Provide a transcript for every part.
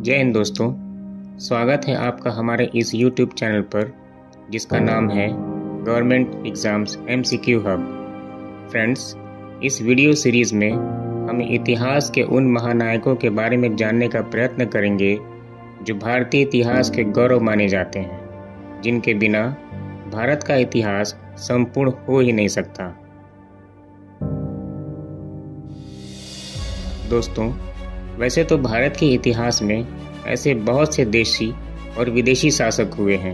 जय हिंद दोस्तों, स्वागत है आपका हमारे इस YouTube चैनल पर जिसका नाम है government exams MCQ hub. Friends, इस वीडियो सीरीज़ में हम इतिहास के उन महानायकों के बारे में जानने का प्रयत्न करेंगे जो भारतीय इतिहास के गौरव माने जाते हैं, जिनके बिना भारत का इतिहास संपूर्ण हो ही नहीं सकता। दोस्तों, वैसे तो भारत के इतिहास में ऐसे बहुत से देशी और विदेशी शासक हुए हैं,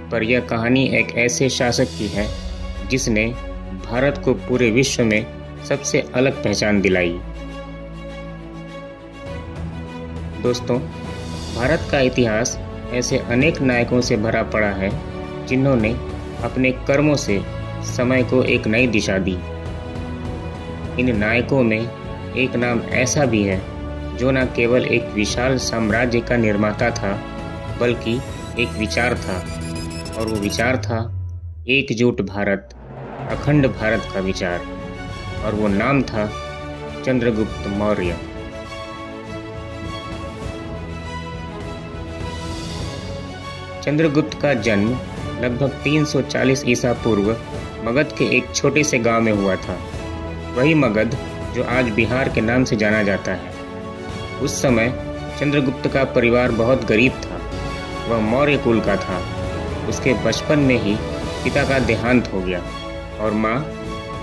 पर यह कहानी एक ऐसे शासक की है जिसने भारत को पूरे विश्व में सबसे अलग पहचान दिलाई। दोस्तों, भारत का इतिहास ऐसे अनेक नायकों से भरा पड़ा है जिन्होंने अपने कर्मों से समय को एक नई दिशा दी। इन नायकों में एक नाम ऐसा भी है जो न केवल एक विशाल साम्राज्य का निर्माता था, बल्कि एक विचार था, और वो विचार था एकजुट भारत, अखंड भारत का विचार, और वो नाम था चंद्रगुप्त मौर्य। चंद्रगुप्त का जन्म लगभग 340 ईसा पूर्व मगध के एक छोटे से गांव में हुआ था। वही मगध जो आज बिहार के नाम से जाना जाता है। उस समय चंद्रगुप्त का परिवार बहुत गरीब था। वह मौर्य कुल का था। उसके बचपन में ही पिता का देहांत हो गया और माँ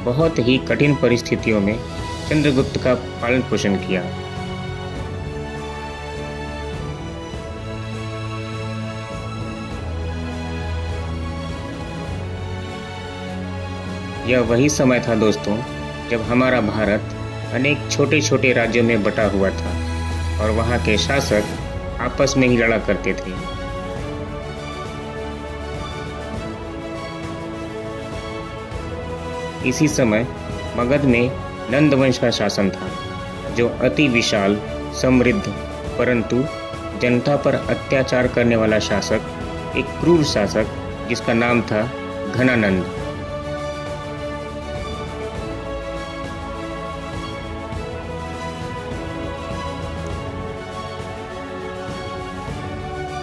बहुत ही कठिन परिस्थितियों में चंद्रगुप्त का पालन पोषण किया। यह वही समय था दोस्तों जब हमारा भारत अनेक छोटे छोटे राज्यों में बटा हुआ था और वहाँ के शासक आपस में ही लड़ा करते थे। इसी समय मगध में नंद वंश का शासन था, जो अति विशाल, समृद्ध, परंतु जनता पर अत्याचार करने वाला शासक, एक क्रूर शासक जिसका नाम था घनानंद।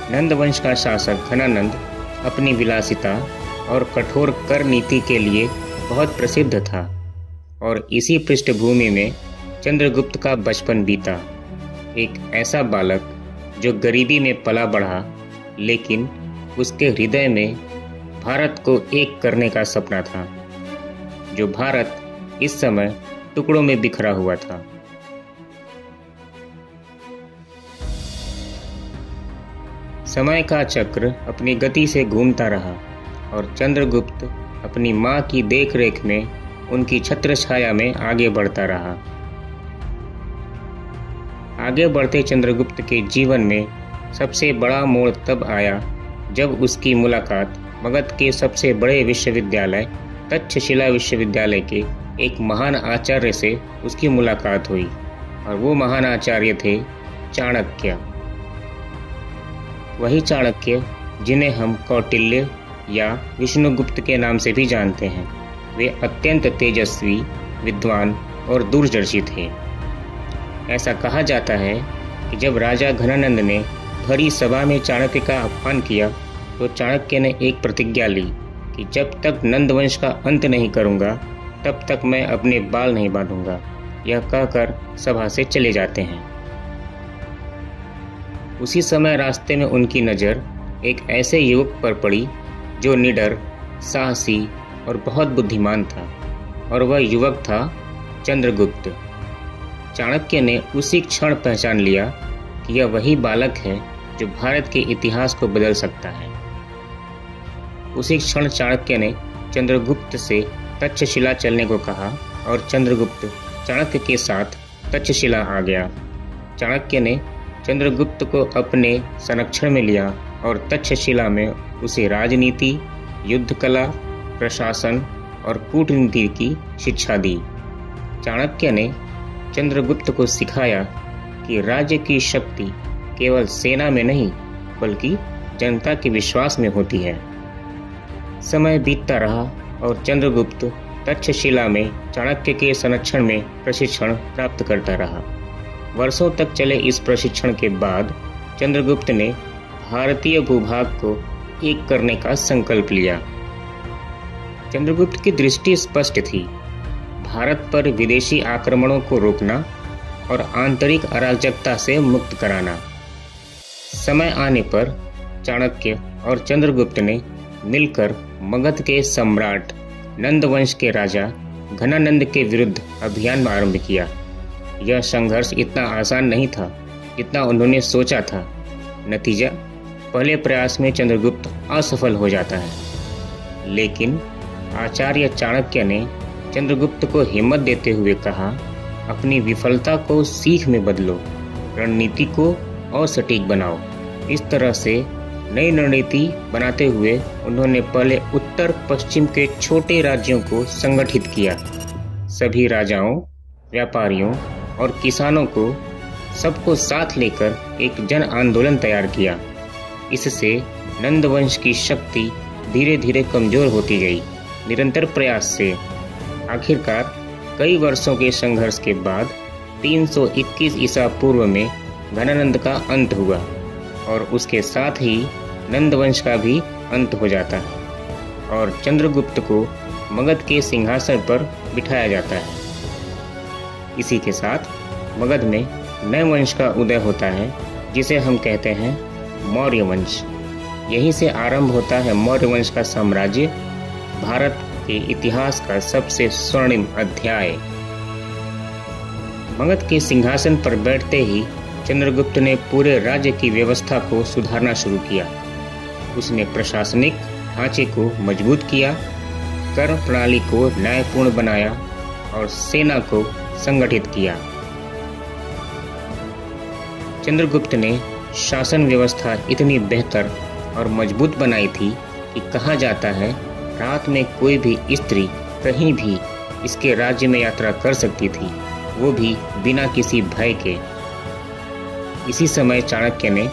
नंद वंश का शासक घनानंद अपनी विलासिता और कठोर कर नीति के लिए बहुत प्रसिद्ध था, और इसी पृष्ठभूमि में चंद्रगुप्त का बचपन बीता। एक ऐसा बालक जो गरीबी में पला बढ़ा, लेकिन उसके हृदय में भारत को एक करने का सपना था, जो भारत इस समय टुकड़ों में बिखरा हुआ था। समय का चक्र अपनी गति से घूमता रहा और चंद्रगुप्त अपनी माँ की देखरेख में उनकी छत्र छाया में आगे बढ़ता रहा। आगे बढ़ते चंद्रगुप्त के जीवन में सबसे बड़ा मोड़ तब आया जब उसकी मुलाकात मगध के सबसे बड़े विश्वविद्यालय तक्षशिला विश्वविद्यालय के एक महान आचार्य से उसकी मुलाकात हुई, और वो महान आचार्य थे चाणक्य। वही चाणक्य जिन्हें हम कौटिल्य या विष्णुगुप्त के नाम से भी जानते हैं। वे अत्यंत तेजस्वी, विद्वान और दूरदर्शी थे। ऐसा कहा जाता है कि जब राजा घनानंद ने भरी सभा में चाणक्य का आह्वान किया तो चाणक्य ने एक प्रतिज्ञा ली कि जब तक नंदवंश का अंत नहीं करूंगा तब तक मैं अपने बाल नहीं बांधूंगा। यह कहकर सभा से चले जाते हैं। उसी समय रास्ते में उनकी नज़र एक ऐसे युवक पर पड़ी जो निडर, साहसी और बहुत बुद्धिमान था, और वह युवक था चंद्रगुप्त। चाणक्य ने उसी क्षण पहचान लिया कि यह वही बालक है जो भारत के इतिहास को बदल सकता है। उसी क्षण चाणक्य ने चंद्रगुप्त से तक्षशिला चलने को कहा और चंद्रगुप्त चाणक्य के साथ तक्षशिला आ गया। चाणक्य ने चंद्रगुप्त को अपने संरक्षण में लिया और तक्षशिला में उसे राजनीति, युद्ध कला, प्रशासन और कूटनीति की शिक्षा दी। चाणक्य ने चंद्रगुप्त को सिखाया कि राज्य की शक्ति केवल सेना में नहीं बल्कि जनता के विश्वास में होती है। समय बीतता रहा और चंद्रगुप्त तक्षशिला में चाणक्य के संरक्षण में प्रशिक्षण प्राप्त करता रहा। वर्षों तक चले इस प्रशिक्षण के बाद चंद्रगुप्त ने भारतीय भूभाग को एक करने का संकल्प लिया। चंद्रगुप्त की दृष्टि स्पष्ट थी, भारत पर विदेशी आक्रमणों को रोकना और आंतरिक अराजकता से मुक्त कराना। समय आने पर चाणक्य और चंद्रगुप्त ने मिलकर मगध के सम्राट नंद वंश के राजा घनानंद के विरुद्ध अभियान आरंभ किया। यह संघर्ष इतना आसान नहीं था जितना उन्होंने सोचा था। नतीजा, पहले प्रयास में चंद्रगुप्त असफल हो जाता है। लेकिन आचार्य चाणक्य ने चंद्रगुप्त को हिम्मत देते हुए कहा, अपनी विफलता को सीख में बदलो, रणनीति को और सटीक बनाओ। इस तरह से नई रणनीति बनाते हुए उन्होंने पहले उत्तर पश्चिम के छोटे राज्यों को संगठित किया। सभी राजाओं, व्यापारियों और किसानों को सबको साथ लेकर एक जन आंदोलन तैयार किया। इससे नंद वंश की शक्ति धीरे धीरे कमजोर होती गई। निरंतर प्रयास से आखिरकार कई वर्षों के संघर्ष के बाद 321 ईसा पूर्व में घनानंद का अंत हुआ और उसके साथ ही नंद वंश का भी अंत हो जाता है और चंद्रगुप्त को मगध के सिंहासन पर बिठाया जाता है। इसी के साथ मगध में नए वंश का उदय होता है जिसे हम कहते हैं मौर्य वंश। यहीं से आरंभ होता है मौर्य वंश का साम्राज्य, भारत के इतिहास का सबसे स्वर्णिम अध्याय। मगध के सिंहासन पर बैठते ही चंद्रगुप्त ने पूरे राज्य की व्यवस्था को सुधारना शुरू किया। उसने प्रशासनिक ढांचे को मजबूत किया, कर प्रणाली को न्यायपूर्ण बनाया और सेना को संगठित किया। चंद्रगुप्त ने शासन व्यवस्था इतनी बेहतर और मजबूत बनाई थी कि कहा जाता है रात में कोई भी स्त्री कहीं भी इसके राज्य में यात्रा कर सकती थी, वो भी बिना किसी भय के। इसी समय चाणक्य ने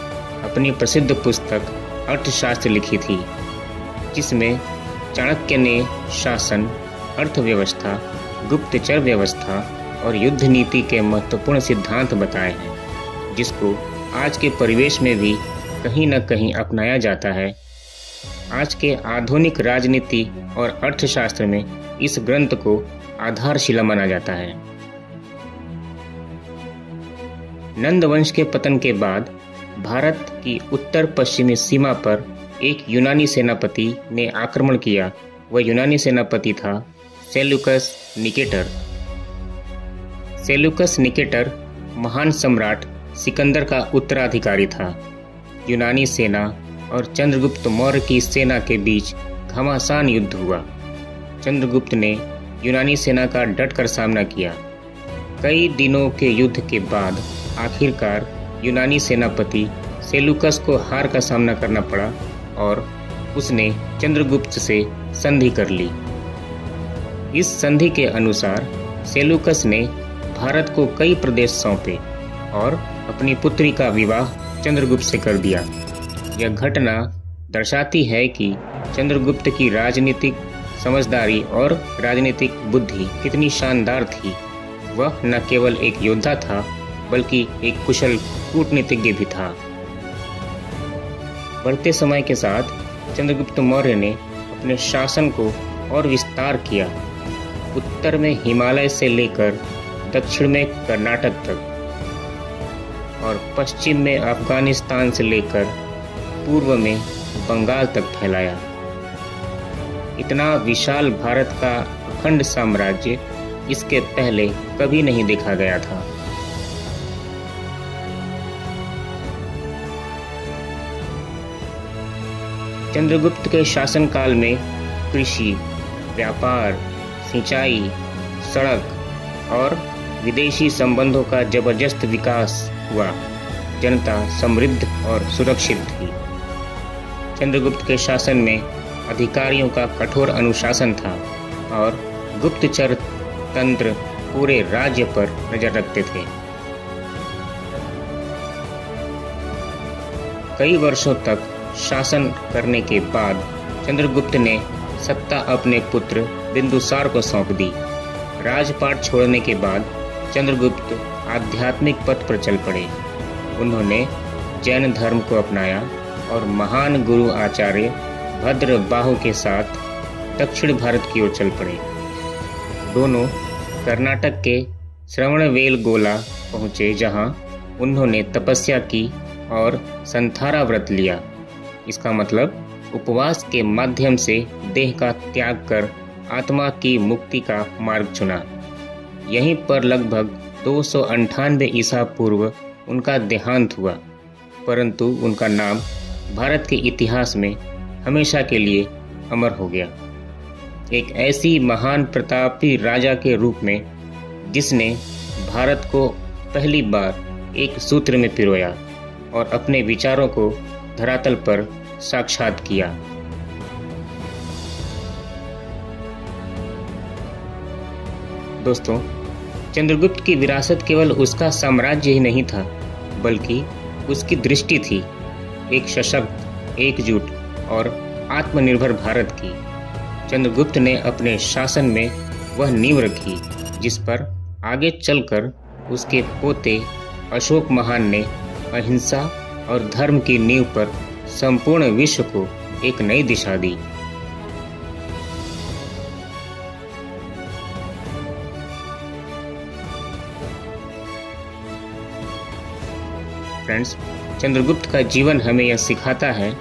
अपनी प्रसिद्ध पुस्तक अर्थशास्त्र लिखी थी, जिसमें चाणक्य ने शासन, अर्थव्यवस्था, गुप्तचर व्यवस्था और युद्ध नीति के महत्वपूर्ण सिद्धांत बताए हैं, जिसको आज के परिवेश में भी कहीं न कहीं अपनाया जाता है। आज के आधुनिक राजनीति और अर्थशास्त्र में इस ग्रंथ को आधारशिला माना जाता है। नंद वंश के पतन के बाद भारत की उत्तर पश्चिमी सीमा पर एक यूनानी सेनापति ने आक्रमण किया। वह यूनानी सेनापति था सेल्यूकस निकेटर। सेल्यूकस निकेटर महान सम्राट सिकंदर का उत्तराधिकारी था। यूनानी सेना और चंद्रगुप्त मौर्य की सेना के बीच घमासान युद्ध हुआ। चंद्रगुप्त ने यूनानी सेना का डटकर सामना किया। कई दिनों के युद्ध के बाद आखिरकार यूनानी सेनापति सेल्यूकस को हार का सामना करना पड़ा और उसने चंद्रगुप्त से संधि कर ली। इस संधि के अनुसार सेल्यूकस ने भारत को कई प्रदेश सौंपे और अपनी पुत्री का विवाह चंद्रगुप्त से कर दिया। यह घटना दर्शाती है कि चंद्रगुप्त की राजनीतिक समझदारी और राजनीतिक बुद्धि कितनी शानदार थी। वह न केवल एक योद्धा था बल्कि एक कुशल कूटनीतिज्ञ भी था। बढ़ते समय के साथ चंद्रगुप्त मौर्य ने अपने शासन को और विस्तार किया। उत्तर में हिमालय से लेकर दक्षिण में कर्नाटक तक और पश्चिम में अफगानिस्तान से लेकर पूर्व में बंगाल तक फैलाया। इतना विशाल भारत का अखंड साम्राज्य इसके पहले कभी नहीं देखा गया था। चंद्रगुप्त के शासनकाल में कृषि, व्यापार, सिंचाई, सड़क और विदेशी संबंधों का जबरदस्त विकास हुआ। जनता समृद्ध और सुरक्षित थी। चंद्रगुप्त के शासन में अधिकारियों का कठोर अनुशासन था और गुप्तचर तंत्र पूरे राज्य पर नजर रखते थे। कई वर्षों तक शासन करने के बाद चंद्रगुप्त ने सत्ता अपने पुत्र बिंदुसार को सौंप दी। राजपाट छोड़ने के बाद चंद्रगुप्त आध्यात्मिक पथ पर चल पड़े। उन्होंने जैन धर्म को अपनाया और महान गुरु आचार्य भद्रबाहु के साथ दक्षिण भारत की ओर चल पड़े। दोनों कर्नाटक के श्रवणबेलगोला पहुँचे, जहाँ उन्होंने तपस्या की और संथारा व्रत लिया। इसका मतलब उपवास के माध्यम से देह का त्याग कर आत्मा की मुक्ति का मार्ग चुना। यहीं पर लगभग 298 ईसा पूर्व उनका देहांत हुआ, परंतु उनका नाम भारत के इतिहास में हमेशा के लिए अमर हो गया। एक ऐसी महान प्रतापी राजा के रूप में जिसने भारत को पहली बार एक सूत्र में पिरोया और अपने विचारों को धरातल पर साक्षात किया। दोस्तों, चंद्रगुप्त की विरासत केवल उसका साम्राज्य ही नहीं था, बल्कि उसकी दृष्टि थी एक सशक्त, एकजुट और आत्मनिर्भर भारत की। चंद्रगुप्त ने अपने शासन में वह नींव रखी जिस पर आगे चलकर उसके पोते अशोक महान ने अहिंसा और धर्म की नींव पर संपूर्ण विश्व को एक नई दिशा दी। फ्रेंड्स, चंद्रगुप्त का जीवन हमें यह सिखाता है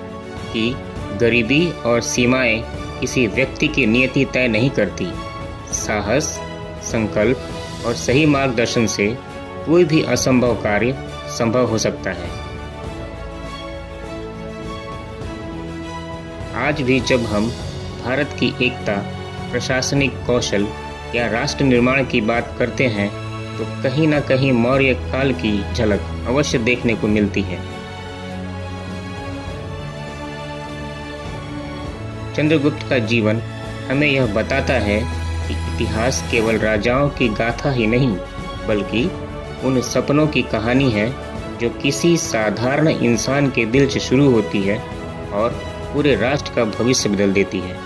कि गरीबी और सीमाएं किसी व्यक्ति की नियति तय नहीं करती। साहस, संकल्प और सही मार्गदर्शन से कोई भी असंभव कार्य संभव हो सकता है। आज भी जब हम भारत की एकता, प्रशासनिक कौशल या राष्ट्र निर्माण की बात करते हैं तो कहीं ना कहीं मौर्य काल की झलक अवश्य देखने को मिलती है। चंद्रगुप्त का जीवन हमें यह बताता है कि इतिहास केवल राजाओं की गाथा ही नहीं, बल्कि उन सपनों की कहानी है जो किसी साधारण इंसान के दिल से शुरू होती है और पूरे राष्ट्र का भविष्य बदल देती है।